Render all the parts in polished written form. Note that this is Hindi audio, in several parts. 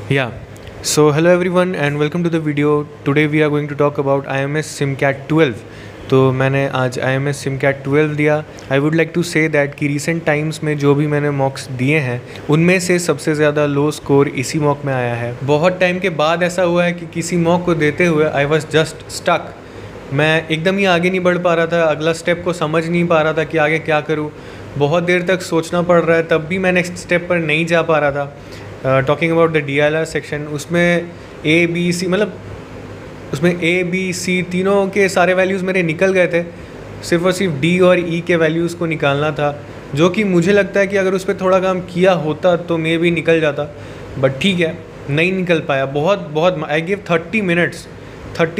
Yeah. So hello everyone and welcome to the video. Today we are going to talk about IMS SimCAT 12. तो मैंने आज IMS SimCAT 12 दिया. I would like to say that कि रिसेंट टाइम्स में जो भी मैंने मॉक्स दिए हैं उनमें से सबसे ज़्यादा लो स्कोर इसी मॉक में आया है. बहुत टाइम के बाद ऐसा हुआ है कि किसी मॉक को देते हुए आई वॉज जस्ट स्टक. मैं एकदम ही आगे नहीं बढ़ पा रहा था, अगला स्टेप को समझ नहीं पा रहा था कि आगे क्या करूँ. बहुत देर तक सोचना पड़ रहा है, तब भी मैं नेक्स्ट स्टेप पर नहीं जा पा रहा था. Talking about the DILR section, उसमें A B C मतलब उसमें A B C तीनों के सारे वैल्यूज़ मेरे निकल गए थे. सिर्फ और सिर्फ D और E के वैल्यूज़ को निकालना था, जो कि मुझे लगता है कि अगर उस पर थोड़ा काम किया होता तो मे भी निकल जाता. बट ठीक है, नहीं निकल पाया. बहुत आई गिव 30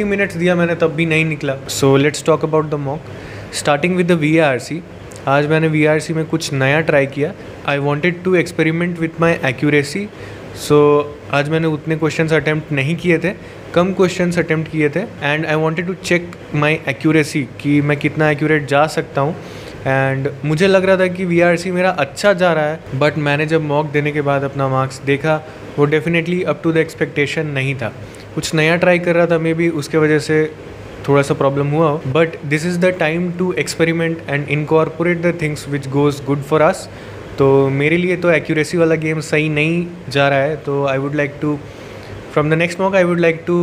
मिनट्स दिया मैंने, तब भी नहीं निकला. So let's talk about the mock. Starting with the VRC. आज मैंने VRC में कुछ नया ट्राई किया. I wanted to experiment with my accuracy. So आज मैंने उतने क्वेश्चंस अटैम्प्ट नहीं किए थे, कम क्वेश्चंस अटैम्प्ट किए थे. And I wanted to check my accuracy कि मैं कितना एक्यूरेट जा सकता हूँ. एंड मुझे लग रहा था कि VRC मेरा अच्छा जा रहा है. बट मैंने जब मॉक देने के बाद अपना मार्क्स देखा, वो definitely up to the expectation नहीं था. कुछ नया ट्राई कर रहा था, मे बी उसके वजह से थोड़ा सा प्रॉब्लम हुआ हो. But this is the time to experiment and incorporate the things which goes good for us. तो मेरे लिए तो एक्यूरेसी वाला गेम सही नहीं जा रहा है. तो I would like to from the next mock I would like to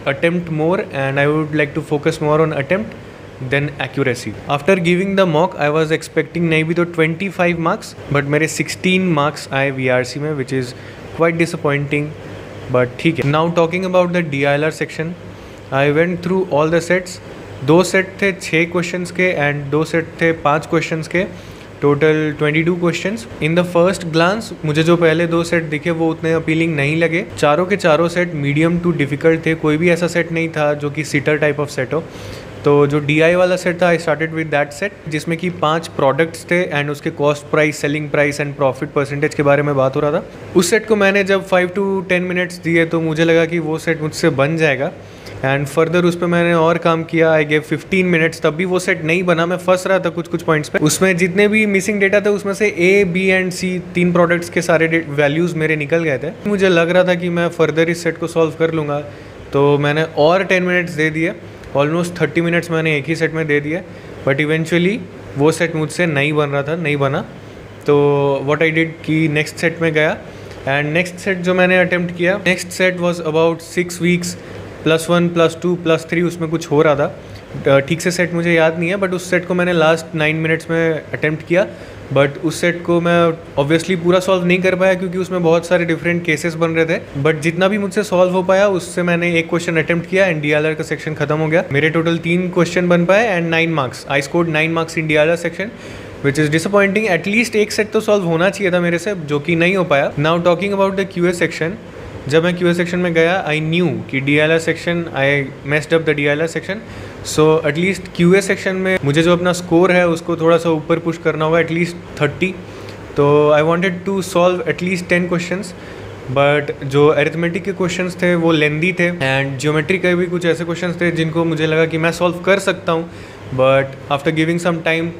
attempt more and I would like to focus more on attempt then accuracy. After giving the mock I was expecting नहीं भी तो 25 मार्क्स, बट मेरे 16 मार्क्स आए VRC में, which is quite disappointing. But ठीक है. Now talking about the DILR section, I went through all the sets. 2 set थे 6 क्वेश्चंस के एंड 2 सेट थे 5 क्वेश्चंस के. Total 22 questions. In the first glance मुझे जो पहले 2 सेट दिखे वो उतने अपीलिंग नहीं लगे. चारों के चारों सेट मीडियम टू डिफ़िकल्ट थे. कोई भी ऐसा सेट नहीं था जो कि सिटर टाइप ऑफ सेट हो. तो जो DI वाला सेट था, I started with that set, जिसमें कि 5 प्रोडक्ट्स थे एंड उसके cost price, selling price and profit percentage के बारे में बात हो रहा था. उस सेट को मैंने जब 5 to 10 मिनट्स दिए तो मुझे लगा कि वो सेट मुझसे बन जाएगा. एंड फर्दर उस पर मैंने और काम किया. आई गेव 15 मिनट्स, तब भी वो सेट नहीं बना. मैं फंस रहा था कुछ पॉइंट्स पे. उसमें जितने भी मिसिंग डेटा थे उसमें से A, B and C 3 products के सारे वैल्यूज़ मेरे निकल गए थे. मुझे लग रहा था कि मैं फर्दर इस सेट को सॉल्व कर लूँगा, तो मैंने और 10 मिनट्स दे दिए. ऑलमोस्ट 30 मिनट्स मैंने एक ही सेट में दे दिए. बट इवेंचुअली वो सेट मुझसे नहीं बन रहा था, नहीं बना. तो व्हाट आई डिड कि नेक्स्ट सेट में गया एंड नेक्स्ट सेट जो मैंने अटेम्प्ट किया, next set was about 6 weeks +1 +2 +3 उसमें कुछ हो रहा था. ठीक से सेट मुझे याद नहीं है, बट उस सेट को मैंने लास्ट 9 मिनट्स में अटेम्प्ट किया. बट उस सेट को मैं ऑब्वियसली पूरा सॉल्व नहीं कर पाया क्योंकि उसमें बहुत सारे डिफरेंट केसेस बन रहे थे. बट जितना भी मुझसे सॉल्व हो पाया उससे मैंने एक क्वेश्चन अटेम्प्ट किया एंड DILR का सेक्शन खत्म हो गया. मेरे टोटल 3 क्वेश्चन बन पाए and 9 marks. I scored 9 marks in DILR section, which is disappointing. At least एक सेट तो सॉल्व होना चाहिए था मेरे से, जो कि नहीं हो पाया. Now talking about the QA section. जब मैं QA सेक्शन में गया, आई न्यू कि DILR section, I messed up the DILR section. So at least QA section में मुझे जो अपना स्कोर है उसको थोड़ा सा ऊपर पुश करना होगा, एटलीस्ट 30. तो I wanted to solve at least 10 questions. But जो अरिथमेटिक के क्वेश्चंस थे वो लेंदी थे एंड ज्योमेट्री के भी कुछ ऐसे क्वेश्चंस थे जिनको मुझे लगा कि मैं सॉल्व कर सकता हूँ. But after giving some time,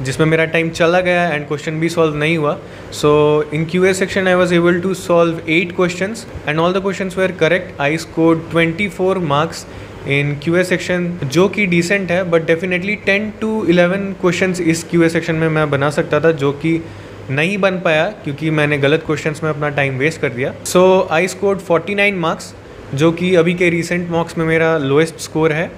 जिसमें मेरा टाइम चला गया एंड क्वेश्चन भी सॉल्व नहीं हुआ. So in QA section I was able to solve 8 questions and all the questions were correct. I scored 24 marks in QA section, जो कि डिसेंट है. बट डेफिनेटली 10 to 11 क्वेश्चंस इस QA सेक्शन में मैं बना सकता था, जो कि नहीं बन पाया क्योंकि मैंने गलत क्वेश्चंस में अपना टाइम वेस्ट कर दिया. सो आई स्कोर्ड 49 मार्क्स, जो कि अभी के रिसेंट मॉक्स में मेरा लोएस्ट स्कोर है.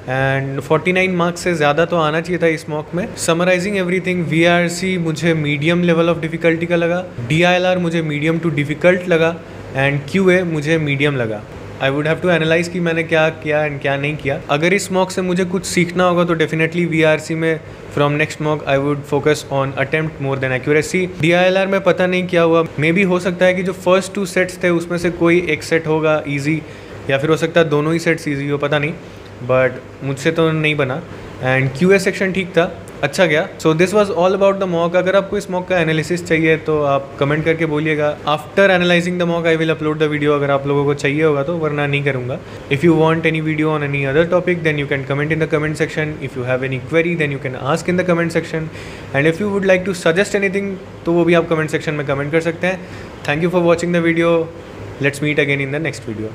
एंड 49 मार्क्स से ज़्यादा तो आना चाहिए था इस मॉक में. समराइजिंग एवरीथिंग, VRC मुझे मीडियम लेवल ऑफ डिफ़िकल्टी का लगा, DILR मुझे मीडियम टू डिफ़िकल्ट लगा एंड QA मुझे मीडियम लगा. I would have to analyse कि मैंने क्या किया एंड क्या नहीं किया. अगर इस मॉक से मुझे कुछ सीखना होगा तो डेफिनेटली VRC में from next mock I would focus on attempt more than accuracy. DILR में पता नहीं क्या हुआ. मे बी हो सकता है कि जो फर्स्ट 2 सेट्स थे उसमें से कोई एक सेट होगा ईजी, या फिर हो सकता है दोनों ही सेट्स ईजी हो, पता नहीं. बट मुझसे तो नहीं बना. एंड QA सेक्शन ठीक था, अच्छा गया. So this was all about the mock. अगर आपको इस मॉक का एनालिसिस चाहिए तो आप कमेंट करके बोलिएगा. After analysing the mock I will upload the video, अगर आप लोगों को चाहिए होगा तो, वरना नहीं करूँगा. If you want any video on any other topic then you can comment in the comment section. If you have any query then you can ask in the comment section. And if you would like to suggest anything तो वो भी आप कमेंट सेक्शन में कमेंट कर सकते हैं. Thank you for watching the video. Let's meet again in the next video.